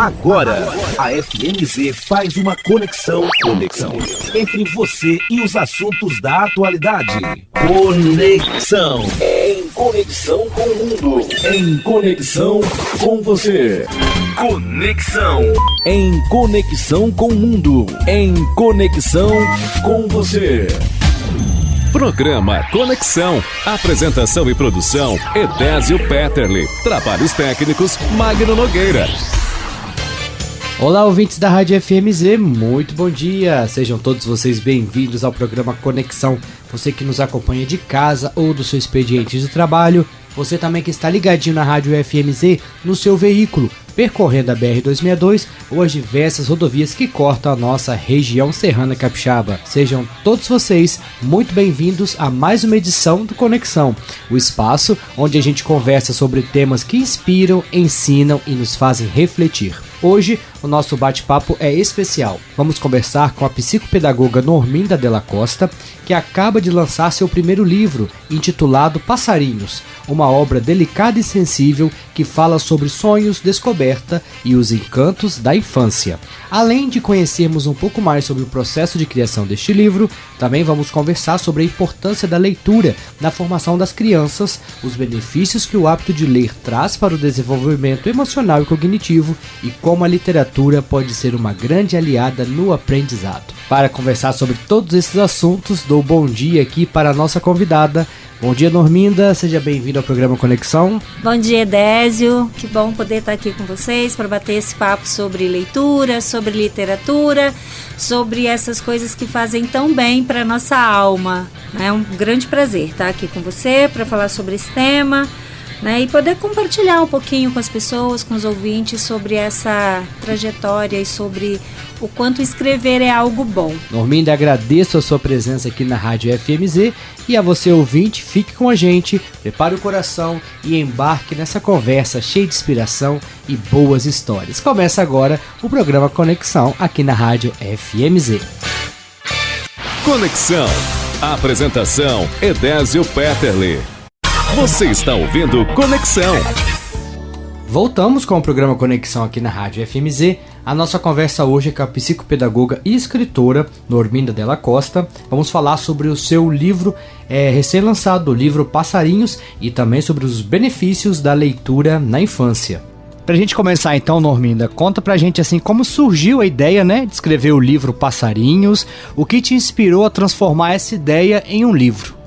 Agora, a FMZ faz uma conexão entre você e os assuntos da atualidade. Conexão. Em conexão com o mundo. Em conexão com você. Conexão. Em conexão com o mundo. Em conexão com você. Programa Conexão. Apresentação e produção, Edésio Petterle. Trabalhos técnicos, Magno Nogueira. Olá, ouvintes da Rádio FMZ, muito bom dia. Sejam todos vocês bem-vindos ao programa Conexão. Você que nos acompanha de casa ou do seu expediente de trabalho. Você também que está ligadinho na Rádio FMZ no seu veículo, percorrendo a BR-262 ou as diversas rodovias que cortam a nossa região serrana capixaba. Sejam todos vocês muito bem-vindos a mais uma edição do Conexão, o espaço onde a gente conversa sobre temas que inspiram, ensinam e nos fazem refletir. Hoje, o nosso bate-papo é especial. Vamos conversar com a psicopedagoga Norminda Della Costa, que acaba de lançar seu primeiro livro, intitulado Passarinhos, uma obra delicada e sensível que fala sobre sonhos, descoberta e os encantos da infância. Além de conhecermos um pouco mais sobre o processo de criação deste livro, também vamos conversar sobre a importância da leitura na formação das crianças, os benefícios que o hábito de ler traz para o desenvolvimento emocional e cognitivo e como a literatura pode ser uma grande aliada no aprendizado. Para conversar sobre todos esses assuntos, dou bom dia aqui para a nossa convidada. Bom dia, Norminda, seja bem-vindo ao programa Conexão. Bom dia, Edésio, que bom poder estar aqui com vocês para bater esse papo sobre leitura, sobre literatura, sobre essas coisas que fazem tão bem para a nossa alma. É um grande prazer estar aqui com você para falar sobre esse tema, né, e poder compartilhar um pouquinho com as pessoas, com os ouvintes, sobre essa trajetória e sobre o quanto escrever é algo bom. Norminda, agradeço a sua presença aqui na Rádio FMZ e a você, ouvinte, fique com a gente, prepare o coração e embarque nessa conversa cheia de inspiração e boas histórias. Começa agora o programa Conexão aqui na Rádio FMZ. Conexão. Apresentação, Edésio Petterle. Você está ouvindo Conexão. Voltamos com o programa Conexão aqui na Rádio FMZ. A nossa conversa hoje é com a psicopedagoga e escritora Norminda Della Costa. Vamos falar sobre o seu livro recém-lançado, o livro Passarinhos, e também sobre os benefícios da leitura na infância. Pra gente começar então, Norminda, conta pra gente assim como surgiu a ideia, né, de escrever o livro Passarinhos, o que te inspirou a transformar essa ideia em um livro.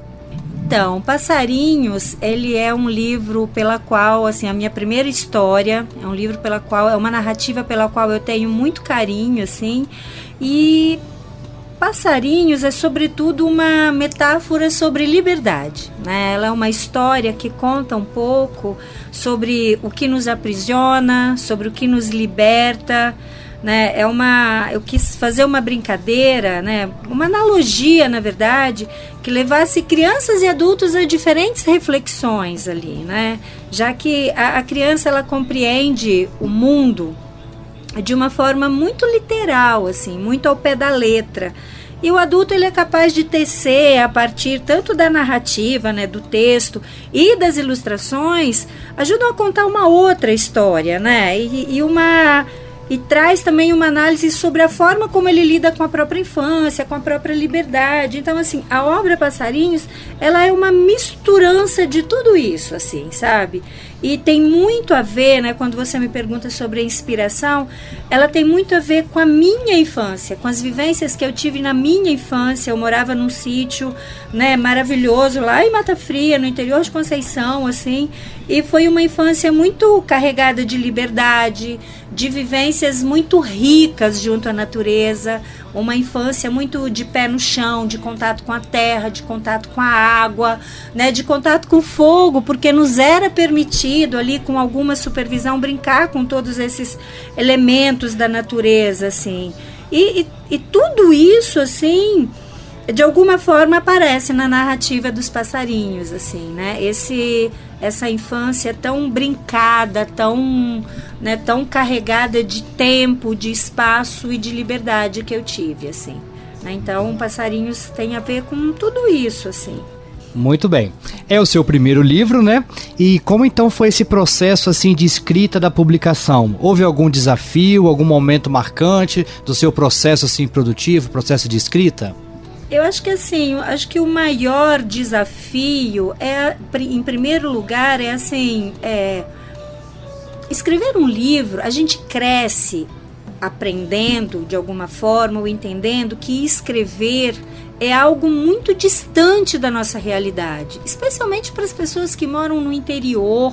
Então, Passarinhos, ele é um livro pela qual, assim, a minha primeira história, é um livro pela qual, é uma narrativa pela qual eu tenho muito carinho, assim, e Passarinhos é sobretudo uma metáfora sobre liberdade, né? Ela é uma história que conta um pouco sobre o que nos aprisiona, sobre o que nos liberta, né? Eu quis fazer uma brincadeira, né? Uma analogia, na verdade, que levasse crianças e adultos a diferentes reflexões ali, né? Já que a criança, ela compreende o mundo de uma forma muito literal, assim, muito ao pé da letra. E o adulto, ele é capaz de tecer a partir tanto da narrativa, né, do texto e das ilustrações, ajudam a contar uma outra história, né? E traz também uma análise sobre a forma como ele lida com a própria infância, com a própria liberdade. Então, assim, a obra Passarinhos, ela é uma misturança de tudo isso, assim, sabe? E tem muito a ver, né, quando você me pergunta sobre a inspiração, ela tem muito a ver com a minha infância, com as vivências que eu tive na minha infância. Eu morava num sítio, né, maravilhoso lá em Mata Fria, no interior de Conceição, assim, e foi uma infância muito carregada de liberdade, de vivências muito ricas junto à natureza, uma infância muito de pé no chão, de contato com a terra, de contato com a água, né, de contato com o fogo, porque nos era permitido ali, com alguma supervisão, brincar com todos esses elementos da natureza, assim. E tudo isso, assim, de alguma forma aparece na narrativa dos Passarinhos, assim, né? Essa infância tão brincada, tão carregada de tempo, de espaço e de liberdade que eu tive, assim, né? Então, Passarinhos tem a ver com tudo isso, assim. Muito bem. É o seu primeiro livro, né? E como então foi esse processo assim de escrita da publicação? Houve algum desafio, algum momento marcante do seu processo assim produtivo, processo de escrita? Eu acho que assim, o maior desafio em primeiro lugar, escrever um livro. A gente cresce aprendendo de alguma forma ou entendendo que escrever é algo muito distante da nossa realidade, especialmente para as pessoas que moram no interior,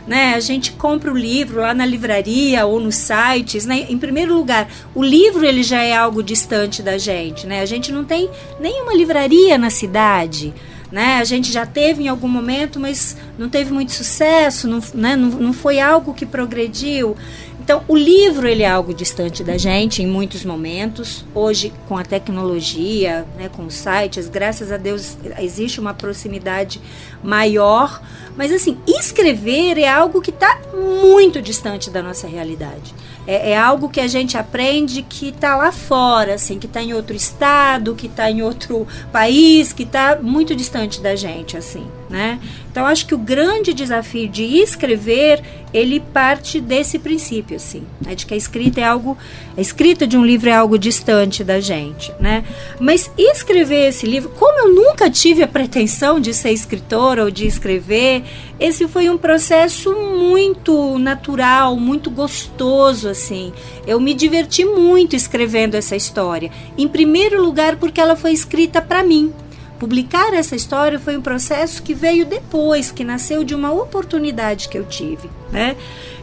né? A gente compra o livro lá na livraria ou nos sites, né? Em primeiro lugar, o livro ele já é algo distante da gente, né? A gente não tem nenhuma livraria na cidade, né? A gente já teve em algum momento, mas não teve muito sucesso, não foi algo que progrediu. Então, o livro ele é algo distante da gente em muitos momentos. Hoje, com a tecnologia, né, com os sites, graças a Deus, existe uma proximidade maior. Mas, assim, escrever é algo que está muito distante da nossa realidade. É algo que a gente aprende que está lá fora, assim, que está em outro estado, que está em outro país, que está muito distante da gente, assim, né? Então, acho que o grande desafio de escrever, ele parte desse princípio, assim, né? De que a escrita de um livro é algo distante da gente, né? Mas escrever esse livro, como eu nunca tive a pretensão de ser escritora ou de escrever, esse foi um processo muito natural, muito gostoso, assim. Eu me diverti muito escrevendo essa história. Em primeiro lugar, porque ela foi escrita para mim. Publicar essa história foi um processo que veio depois, que nasceu de uma oportunidade que eu tive, né?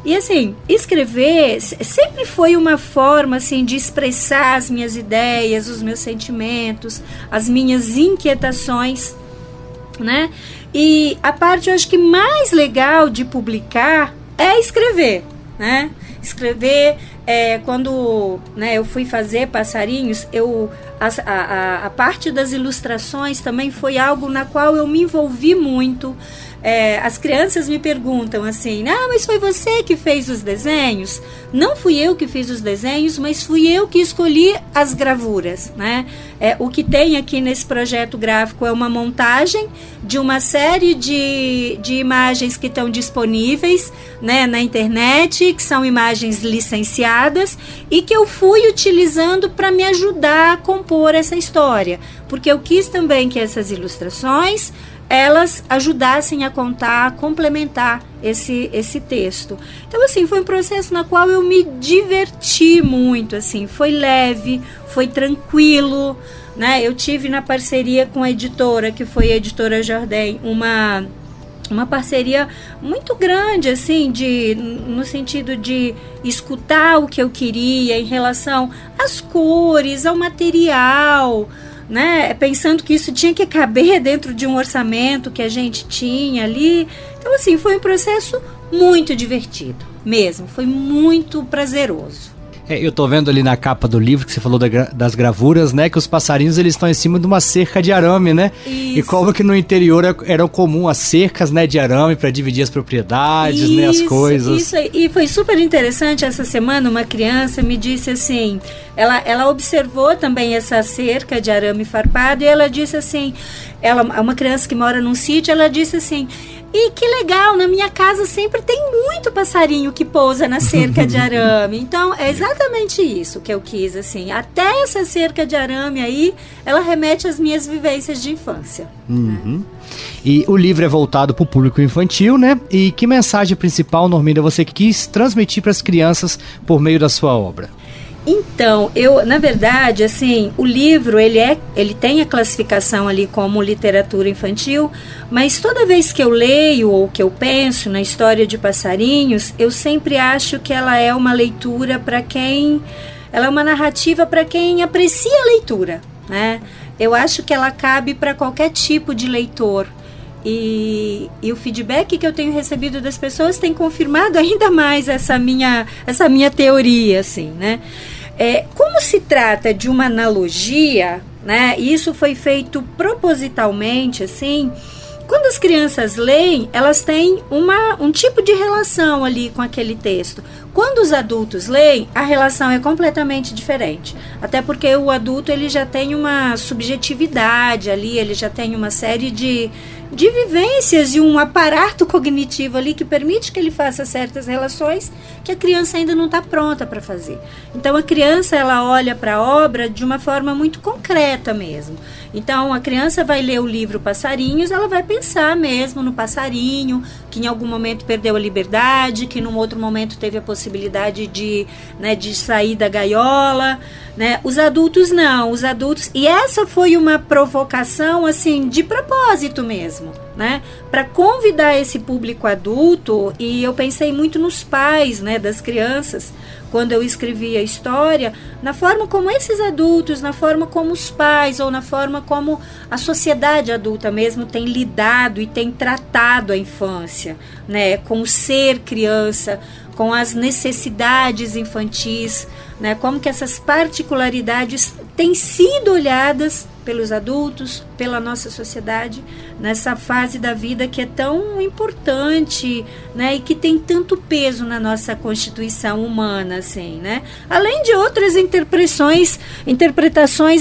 E assim, escrever sempre foi uma forma assim, de expressar as minhas ideias, os meus sentimentos, as minhas inquietações, né? E a parte, eu acho que mais legal de publicar é escrever, né? Escrever, quando, né, eu fui fazer Passarinhos, a parte das ilustrações também foi algo na qual eu me envolvi muito. As crianças me perguntam assim, mas foi você que fez os desenhos? Não fui eu que fiz os desenhos, mas fui eu que escolhi as gravuras, né? O que tem aqui nesse projeto gráfico é uma montagem de uma série de imagens que estão disponíveis, né, na internet, que são imagens licenciadas e que eu fui utilizando para me ajudar a compor essa história, porque eu quis também que essas ilustrações elas ajudassem a contar, a complementar esse texto. Então, assim, foi um processo na qual eu me diverti muito, assim, foi leve, foi tranquilo, né? Eu tive na parceria com a editora, que foi a Editora Jordem, uma parceria muito grande, assim, no sentido de escutar o que eu queria em relação às cores, ao material, né? Pensando que isso tinha que caber dentro de um orçamento que a gente tinha ali. Então, assim, foi um processo muito divertido, mesmo. Foi muito prazeroso. Eu tô vendo ali na capa do livro que você falou das gravuras, né? Que os passarinhos eles estão em cima de uma cerca de arame, né? Isso. E como que no interior era comum as cercas, né, de arame para dividir as propriedades, né, as coisas. Isso aí. E foi super interessante essa semana, uma criança me disse assim, ela observou também essa cerca de arame farpado e ela disse assim, uma criança que mora num sítio, ela disse assim, e que legal, na minha casa sempre tem muito passarinho que pousa na cerca de arame. Então, é exatamente isso que eu quis, assim. Até essa cerca de arame aí, ela remete às minhas vivências de infância. Uhum. Né? E o livro é voltado para o público infantil, né? E que mensagem principal, Norminda, você quis transmitir para as crianças por meio da sua obra? Então, na verdade, assim, o livro, ele tem a classificação ali como literatura infantil, mas toda vez que eu leio ou que eu penso na história de Passarinhos, eu sempre acho que ela é uma leitura ela é uma narrativa para quem aprecia a leitura, né? Eu acho que ela cabe para qualquer tipo de leitor. E o feedback que eu tenho recebido das pessoas tem confirmado ainda mais essa minha teoria, assim, né? Como se trata de uma analogia, né? Isso foi feito propositalmente, assim. Quando as crianças leem, elas têm um tipo de relação ali com aquele texto. Quando os adultos leem, a relação é completamente diferente. Até porque o adulto ele já tem uma subjetividade ali, ele já tem uma série de de vivências e um aparato cognitivo ali que permite que ele faça certas relações que a criança ainda não está pronta para fazer. Então a criança, ela olha para a obra de uma forma muito concreta mesmo. Então a criança vai ler o livro Passarinhos, ela vai pensar mesmo no passarinho, que em algum momento perdeu a liberdade, que num outro momento teve a possibilidade de sair da gaiola, né? Os adultos não, os adultos... E essa foi uma provocação, assim, de propósito mesmo, né? Para convidar esse público adulto, e eu pensei muito nos pais, né, das crianças, quando eu escrevi a história, na forma como esses adultos, na forma como os pais, ou na forma como a sociedade adulta mesmo tem lidado e tem tratado a infância, né, com o ser criança, com as necessidades infantis, né, como que essas particularidades têm sido olhadas pelos adultos, pela nossa sociedade, nessa fase da vida que é tão importante, né, e que tem tanto peso na nossa constituição humana, assim, né? Além de outras interpretações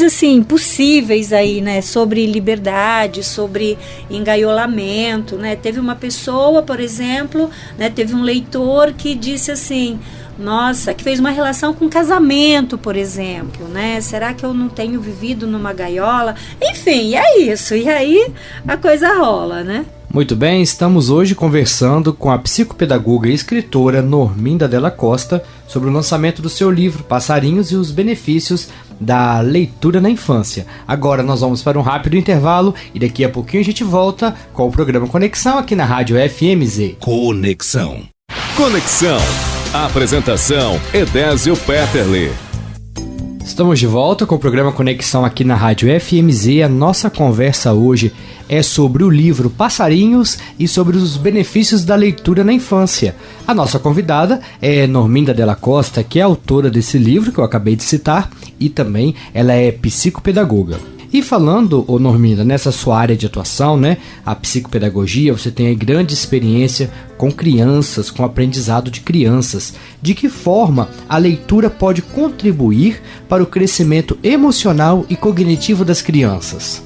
assim, possíveis aí, né, sobre liberdade, sobre engaiolamento, né? Teve uma pessoa, por exemplo, né, teve um leitor que disse assim: nossa, que fez uma relação com casamento, por exemplo, né? Será que eu não tenho vivido numa gaiola? Enfim, é isso. E aí a coisa rola, né? Muito bem, estamos hoje conversando com a psicopedagoga e escritora Norminda Della Costa sobre o lançamento do seu livro Passarinhos e os benefícios da leitura na infância. Agora nós vamos para um rápido intervalo e daqui a pouquinho a gente volta com o programa Conexão aqui na Rádio FMZ. Conexão. A apresentação Edésio Petterle. Estamos de volta com o programa Conexão aqui na Rádio FMZ. A nossa conversa hoje é sobre o livro Passarinhos e sobre os benefícios da leitura na infância. A nossa convidada é Norminda Della Costa, que é autora desse livro que eu acabei de citar, e também ela é psicopedagoga. E falando, Norminda, nessa sua área de atuação, né, a psicopedagogia, você tem aí grande experiência com crianças, com aprendizado de crianças. De que forma a leitura pode contribuir para o crescimento emocional e cognitivo das crianças?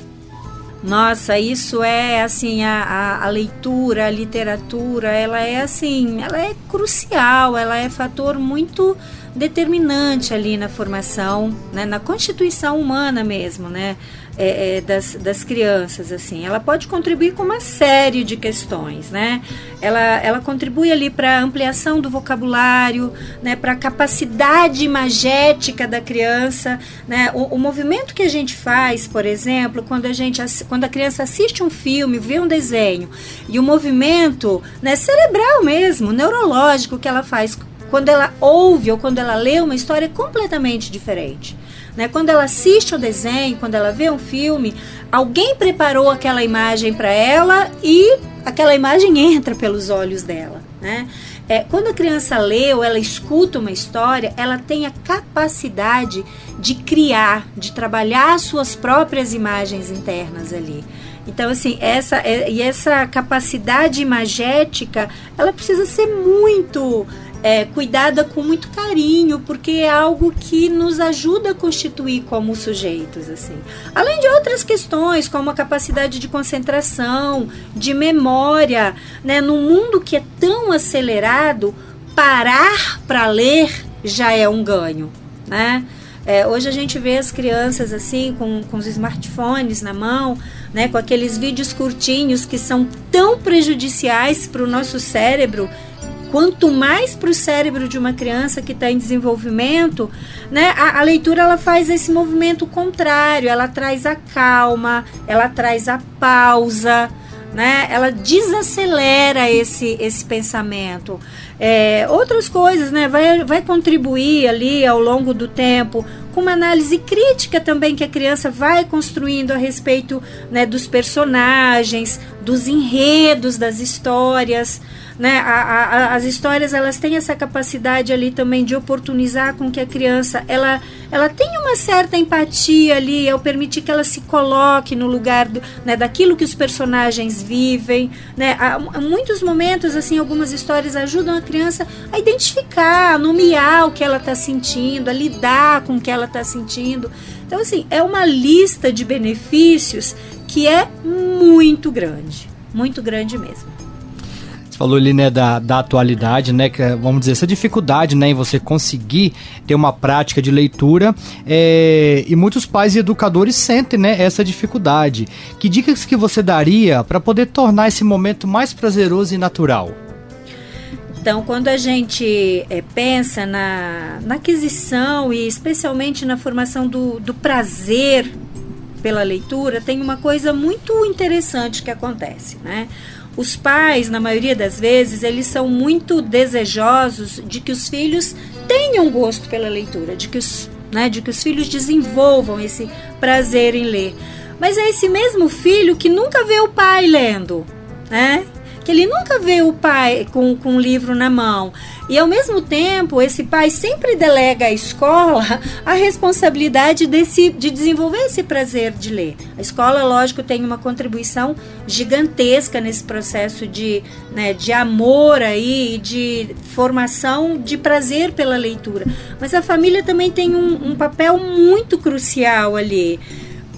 Nossa, isso é assim, a leitura, a literatura, ela é assim, ela é crucial, ela é fator muito determinante ali na formação, né, na constituição humana mesmo, né, das crianças, assim. Ela pode contribuir com uma série de questões, né, ela contribui ali para a ampliação do vocabulário, né, para a capacidade imagética da criança, né, o movimento que a gente faz, por exemplo, quando a criança assiste um filme, vê um desenho, e o movimento, né, cerebral mesmo, neurológico que ela faz quando ela ouve ou quando ela lê uma história é completamente diferente, né? Quando ela assiste um desenho, quando ela vê um filme, alguém preparou aquela imagem para ela e aquela imagem entra pelos olhos dela, né? Quando a criança lê ou ela escuta uma história, ela tem a capacidade de criar, de trabalhar suas próprias imagens internas ali. Então, assim, essa capacidade imagética, ela precisa ser muito cuidada com muito carinho, porque é algo que nos ajuda a constituir como sujeitos, assim. Além de outras questões, como a capacidade de concentração, de memória, né? Num mundo que é tão acelerado, parar para ler já é um ganho, né? Hoje a gente vê as crianças assim com os smartphones na mão, né, com aqueles vídeos curtinhos que são tão prejudiciais para o nosso cérebro, quanto mais para o cérebro de uma criança que está em desenvolvimento, né, a leitura ela faz esse movimento contrário, ela traz a calma, ela traz a pausa, né, ela desacelera esse pensamento. Outras coisas, né, vai contribuir ali ao longo do tempo com uma análise crítica também que a criança vai construindo a respeito, né, dos personagens, dos enredos das histórias, né? As histórias elas têm essa capacidade ali também de oportunizar com que a criança ela tenha uma certa empatia ali, ao permitir que ela se coloque no lugar né, daquilo que os personagens vivem, né? Há muitos momentos assim, algumas histórias ajudam a criança a identificar, a nomear o que ela está sentindo, a lidar com o que ela está sentindo. Então, assim, é uma lista de benefícios que é muito grande. muito grande mesmo. Você falou ali, né, da atualidade, né, que, vamos dizer, essa dificuldade, né, em você conseguir ter uma prática de leitura, e muitos pais e educadores sentem, né, essa dificuldade. Que dicas que você daria para poder tornar esse momento mais prazeroso e natural? Então, quando a gente pensa na aquisição e especialmente na formação do prazer pela leitura, tem uma coisa muito interessante que acontece, né? Os pais, na maioria das vezes, eles são muito desejosos de que os filhos tenham gosto pela leitura, de que os filhos desenvolvam esse prazer em ler. Mas é esse mesmo filho que nunca vê o pai lendo, né? Que ele nunca vê o pai com um livro na mão. E, ao mesmo tempo, esse pai sempre delega à escola a responsabilidade de desenvolver esse prazer de ler. A escola, lógico, tem uma contribuição gigantesca nesse processo de amor aí, de formação de prazer pela leitura. Mas a família também tem um papel muito crucial ali.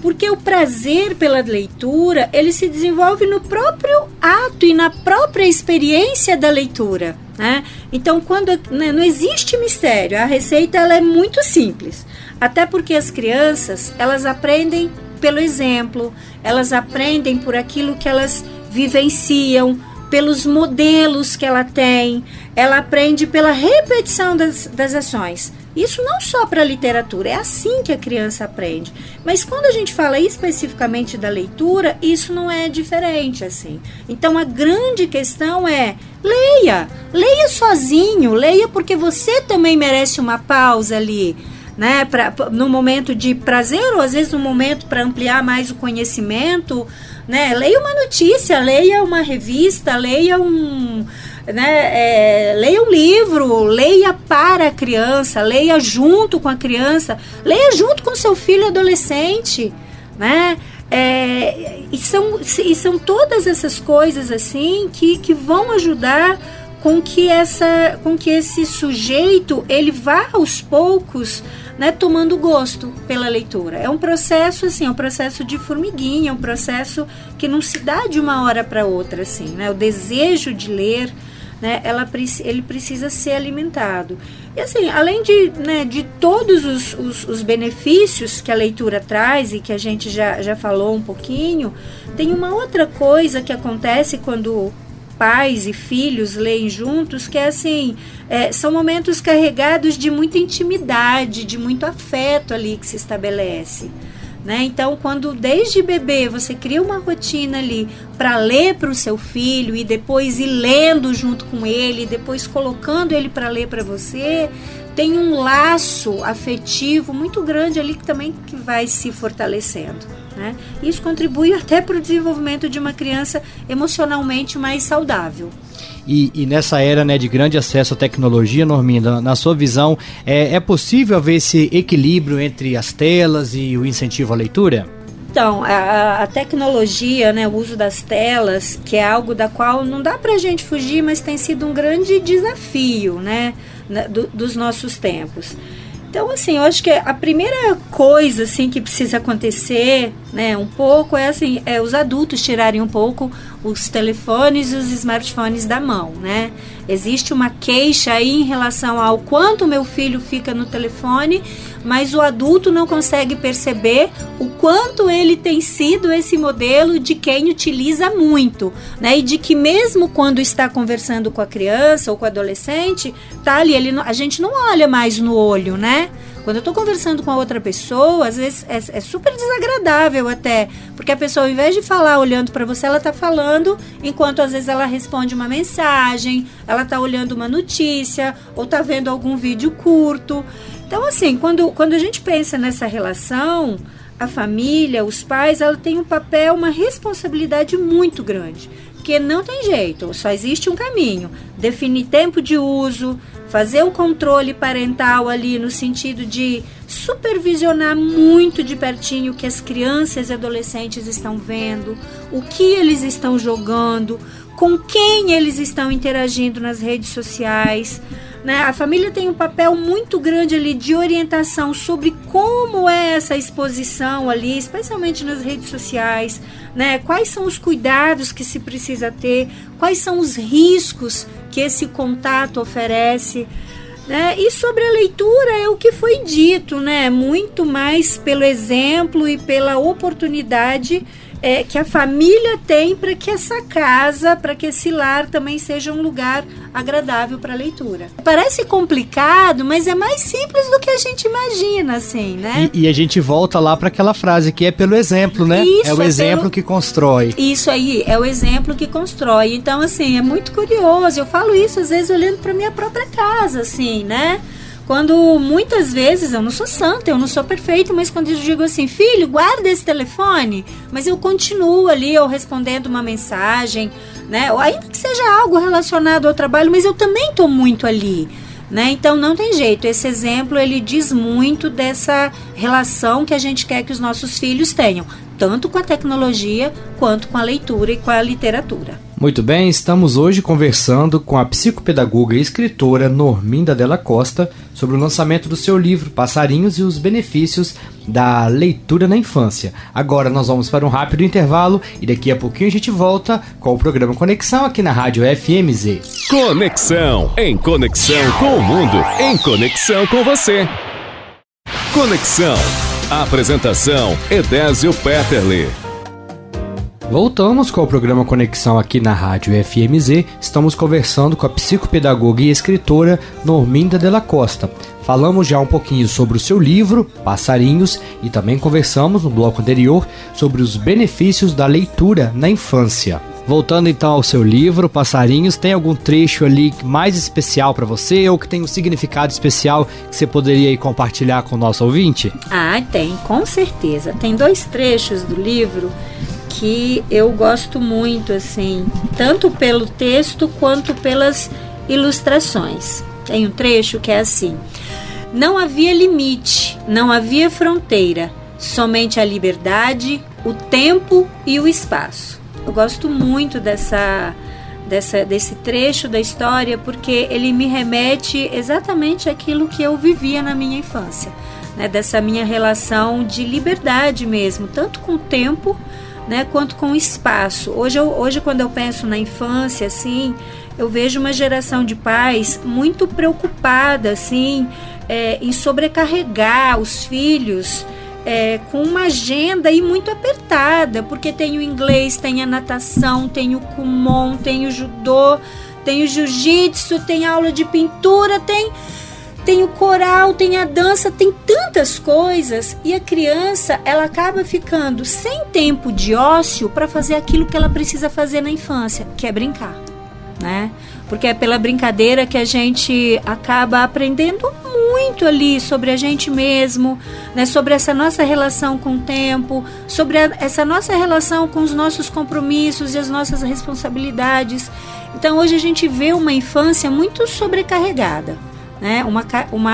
Porque o prazer pela leitura, ele se desenvolve no próprio ato e na própria experiência da leitura, né? Então, não existe mistério, a receita ela é muito simples. Até porque as crianças, elas aprendem pelo exemplo, elas aprendem por aquilo que elas vivenciam, pelos modelos que ela tem, ela aprende pela repetição das ações. Isso não só para a literatura, é assim que a criança aprende. Mas quando a gente fala especificamente da leitura, isso não é diferente, assim. Então a grande questão é, leia sozinho, leia porque você também merece uma pausa ali, né? No momento de prazer ou às vezes no momento para ampliar mais o conhecimento, né? Leia uma notícia, leia uma revista, leia leia um livro, leia para a criança, leia junto com a criança, leia junto com seu filho adolescente, né? E são todas essas coisas assim que vão ajudar com que esse sujeito ele vá aos poucos, né, tomando gosto pela leitura. É um processo assim, é um processo de formiguinha, é um processo que não se dá de uma hora para outra, assim, né? O desejo de ler, né, ele precisa ser alimentado. E assim, além de todos os benefícios que a leitura traz e que a gente já falou um pouquinho, tem uma outra coisa que acontece quando pais e filhos leem juntos, que é assim, são momentos carregados de muita intimidade, de muito afeto ali que se estabelece, né? Então, quando desde bebê você cria uma rotina ali para ler para o seu filho e depois ir lendo junto com ele, depois colocando ele para ler para você, tem um laço afetivo muito grande ali que vai se fortalecendo, né? Isso contribui até para o desenvolvimento de uma criança emocionalmente mais saudável. E nessa era, né, de grande acesso à tecnologia, Norminda, na sua visão, é possível haver esse equilíbrio entre as telas e o incentivo à leitura? Então, a tecnologia, né, o uso das telas, que é algo da qual não dá pra gente fugir, mas tem sido um grande desafio, né, dos nossos tempos. Então, assim, eu acho que a primeira coisa, assim, que precisa acontecer, né, um pouco, é os adultos tirarem um pouco os telefones e os smartphones da mão, né? Existe uma queixa aí em relação ao quanto meu filho fica no telefone, mas o adulto não consegue perceber o quanto ele tem sido esse modelo de quem utiliza muito, né? E de que mesmo quando está conversando com a criança ou com o adolescente, tá ali, a gente não olha mais no olho, né? Quando eu estou conversando com a outra pessoa, às vezes é super desagradável até, porque a pessoa, ao invés de falar olhando para você, ela está falando, enquanto às vezes ela responde uma mensagem, ela está olhando uma notícia, ou está vendo algum vídeo curto. Então, assim, quando a gente pensa nessa relação, a família, os pais, ela tem um papel, uma responsabilidade muito grande, porque não tem jeito, só existe um caminho: definir tempo de uso, fazer um controle parental ali no sentido de supervisionar muito de pertinho o que as crianças e adolescentes estão vendo, o que eles estão jogando, com quem eles estão interagindo nas redes sociais, né? A família tem um papel muito grande ali de orientação sobre como é essa exposição ali, especialmente nas redes sociais, né? Quais são os cuidados que se precisa ter, quais são os riscos que esse contato oferece, né? E sobre a leitura é o que foi dito, né? Muito mais pelo exemplo e pela oportunidade que a família tem para que essa casa, para que esse lar também seja um lugar agradável para a leitura. Parece complicado, mas é mais simples do que a gente imagina, assim, né? E a gente volta lá para aquela frase que é pelo exemplo, né? Isso, é o exemplo que constrói. Isso aí, é o exemplo que constrói. Então, assim, é muito curioso. Eu falo isso, às vezes, olhando para minha própria casa, assim, né? Quando muitas vezes, eu não sou santa, eu não sou perfeita, mas quando eu digo assim, filho, guarda esse telefone, mas eu continuo ali, eu respondendo uma mensagem, né? Ou ainda que seja algo relacionado ao trabalho, mas eu também estou muito ali, né? Então não tem jeito, esse exemplo ele diz muito dessa relação que a gente quer que os nossos filhos tenham, tanto com a tecnologia quanto com a leitura e com a literatura. Muito bem, estamos hoje conversando com a psicopedagoga e escritora Norminda Della Costa sobre o lançamento do seu livro Passarinhos e os benefícios da leitura na infância. Agora nós vamos para um rápido intervalo e daqui a pouquinho a gente volta com o programa Conexão aqui na Rádio FMZ. Conexão, em conexão com o mundo, em conexão com você. Conexão. Apresentação Edésio Petterle. Voltamos com o programa Conexão aqui na Rádio FMZ. Estamos conversando com a psicopedagoga e escritora Norminda Della Costa. Falamos já um pouquinho sobre o seu livro, Passarinhos, e também conversamos no bloco anterior sobre os benefícios da leitura na infância. Voltando então ao seu livro, Passarinhos, tem algum trecho ali mais especial para você ou que tem um significado especial que você poderia aí compartilhar com o nosso ouvinte? Ah, tem, com certeza. Tem 2 trechos do livro que eu gosto muito, assim, tanto pelo texto quanto pelas ilustrações. Tem um trecho que é assim: não havia limite, não havia fronteira, somente a liberdade, o tempo e o espaço. Eu gosto muito desse trecho da história porque ele me remete exatamente àquilo que eu vivia na minha infância, né? Dessa minha relação de liberdade mesmo, tanto com o tempo, né, quanto com o espaço. Hoje, quando eu penso na infância, assim, eu vejo uma geração de pais muito preocupada, assim, em sobrecarregar os filhos com uma agenda aí muito apertada, porque tem o inglês, tem a natação, tem o kumon, tem o judô, tem o jiu-jitsu, tem a aula de pintura, tem o coral, tem a dança, tem tantas coisas, e a criança ela acaba ficando sem tempo de ócio para fazer aquilo que ela precisa fazer na infância, que é brincar, né? Porque é pela brincadeira que a gente acaba aprendendo muito ali sobre a gente mesmo, né? Sobre essa nossa relação com o tempo, sobre essa nossa relação com os nossos compromissos e as nossas responsabilidades. Então hoje a gente vê uma infância muito sobrecarregada, né?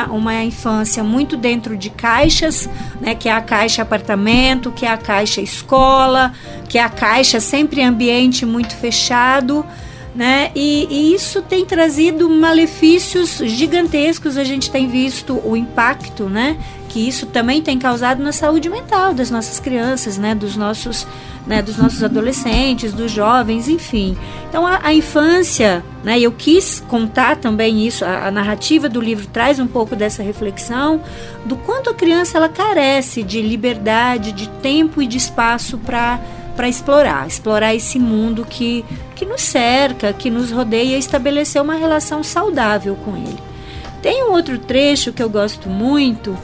Uma infância muito dentro de caixas, né? Que é a caixa apartamento, que é a caixa escola, que é a caixa sempre ambiente muito fechado, né? E isso tem trazido malefícios gigantescos. A gente tem visto o impacto, né? Que isso também tem causado na saúde mental das nossas crianças, né? Dos nossos adolescentes, dos jovens, enfim. Então a infância, né? Eu quis contar também isso, a narrativa do livro traz um pouco dessa reflexão do quanto a criança ela carece de liberdade, de tempo e de espaço para explorar esse mundo que nos cerca, que nos rodeia, e estabelecer uma relação saudável com ele. Tem um outro trecho que eu gosto muito,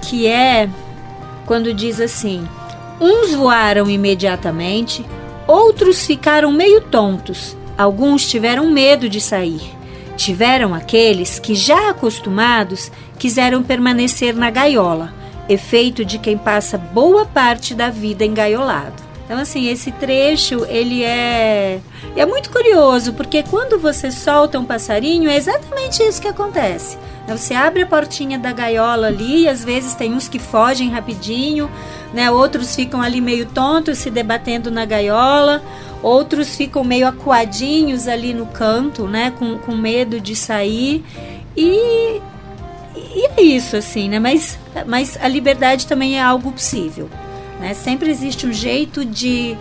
que é quando diz assim: uns voaram imediatamente, outros ficaram meio tontos, alguns tiveram medo de sair. Tiveram aqueles que, já acostumados, quiseram permanecer na gaiola, efeito de quem passa boa parte da vida engaiolado. Então, assim, esse trecho, ele é muito curioso, porque quando você solta um passarinho, é exatamente isso que acontece. Você abre a portinha da gaiola ali, e às vezes tem uns que fogem rapidinho, né? Outros ficam ali meio tontos, se debatendo na gaiola, outros ficam meio acuadinhos ali no canto, né? Com medo de sair. E é isso, assim, né? Mas a liberdade também é algo possível, né? Sempre existe um jeito de,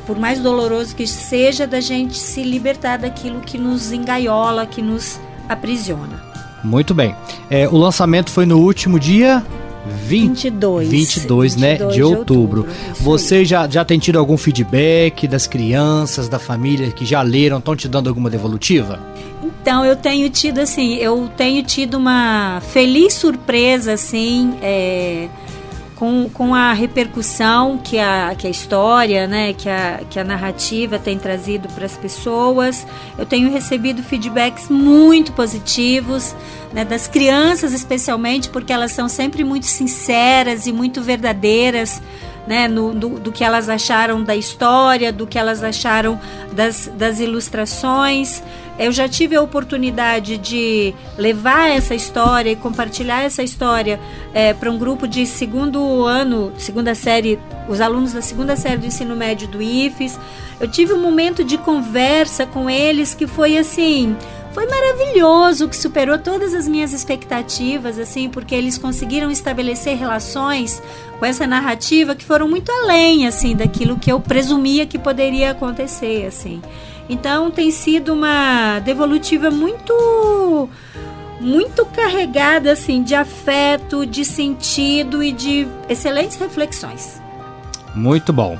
por mais doloroso que seja, da gente se libertar daquilo que nos engaiola, que nos aprisiona. Muito bem. O lançamento foi no último dia 22, né, de outubro. Você já tem tido algum feedback das crianças, da família que já leram, estão te dando alguma devolutiva? Então, eu tenho tido uma feliz surpresa, assim, com a repercussão que a história, né, que a narrativa tem trazido para as pessoas. Eu tenho recebido feedbacks muito positivos, né, das crianças especialmente, porque elas são sempre muito sinceras e muito verdadeiras, né, do que elas acharam da história, do que elas acharam das ilustrações. Eu já tive a oportunidade de levar essa história e compartilhar essa história para um grupo de segunda série, os alunos da segunda série do ensino médio do IFES. Eu tive um momento de conversa com eles que foi assim, foi maravilhoso, que superou todas as minhas expectativas, assim, porque eles conseguiram estabelecer relações com essa narrativa que foram muito além, assim, daquilo que eu presumia que poderia acontecer, assim. Então tem sido uma devolutiva muito carregada, assim, de afeto, de sentido e de excelentes reflexões. Muito bom.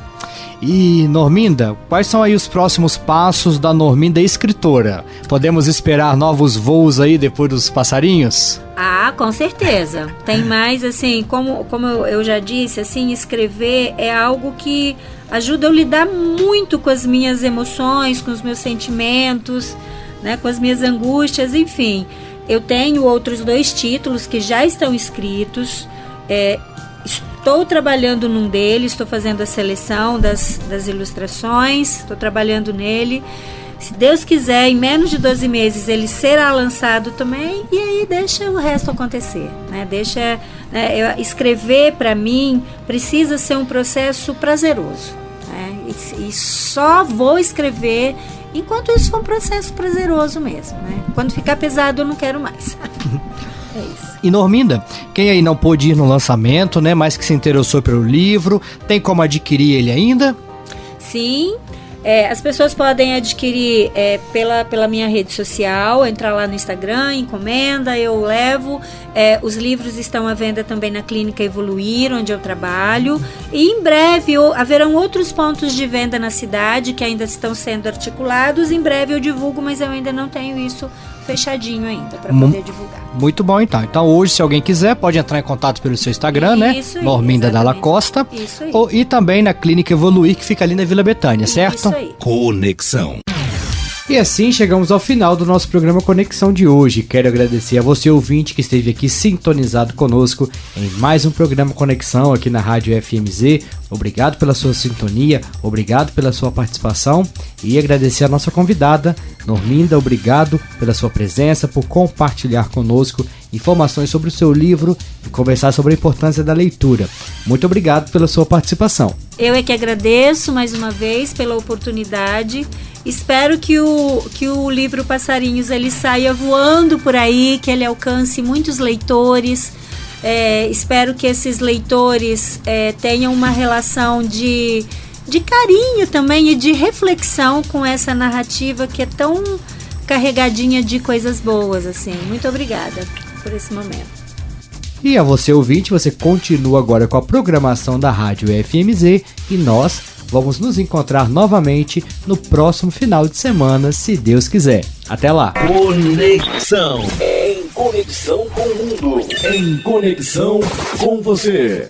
E Norminda, quais são aí os próximos passos da Norminda escritora? Podemos esperar novos voos aí depois dos passarinhos? Ah, com certeza. Tem mais, assim, como eu já disse, assim, escrever é algo que ajuda eu a lidar muito com as minhas emoções, com os meus sentimentos, né, com as minhas angústias, enfim. Eu tenho outros 2 títulos que já estão escritos, estou trabalhando num deles, estou fazendo a seleção das ilustrações, estou trabalhando nele. Se Deus quiser, em menos de 12 meses ele será lançado também, e aí deixa o resto acontecer, né? Escrever para mim precisa ser um processo prazeroso, né? E só vou escrever enquanto isso for um processo prazeroso mesmo, né? Quando ficar pesado eu não quero mais. É isso. E Norminda, quem aí não pôde ir no lançamento, né, mas que se interessou pelo livro, tem como adquirir ele ainda? Sim, as pessoas podem adquirir pela minha rede social, entrar lá no Instagram, encomenda, eu levo. Os livros estão à venda também na Clínica Evoluir, onde eu trabalho, e em breve haverão outros pontos de venda na cidade que ainda estão sendo articulados. Em breve eu divulgo, mas eu ainda não tenho isso fechadinho ainda para poder divulgar. Muito bom, então. Então hoje, se alguém quiser, pode entrar em contato pelo seu Instagram, isso, né? Norminda Dalla Costa. Isso aí. E também na Clínica Evoluir, que fica ali na Vila Betânia, certo? Isso aí. Conexão. E assim chegamos ao final do nosso programa Conexão de hoje. Quero agradecer a você, ouvinte, que esteve aqui sintonizado conosco em mais um programa Conexão aqui na Rádio FMZ. Obrigado pela sua sintonia, obrigado pela sua participação e agradecer a nossa convidada, Norminda, obrigado pela sua presença, por compartilhar conosco informações sobre o seu livro e conversar sobre a importância da leitura. Muito obrigado pela sua participação. Eu é que agradeço mais uma vez pela oportunidade. Espero que o livro Passarinhos ele saia voando por aí, que ele alcance muitos leitores. Espero que esses leitores tenham uma relação de carinho também e de reflexão com essa narrativa que é tão carregadinha de coisas boas, assim. Muito obrigada por esse momento. E a você, ouvinte, você continua agora com a programação da Rádio FMZ e nós vamos nos encontrar novamente no próximo final de semana, se Deus quiser. Até lá! Conexão. Em conexão com o mundo. Em conexão com você.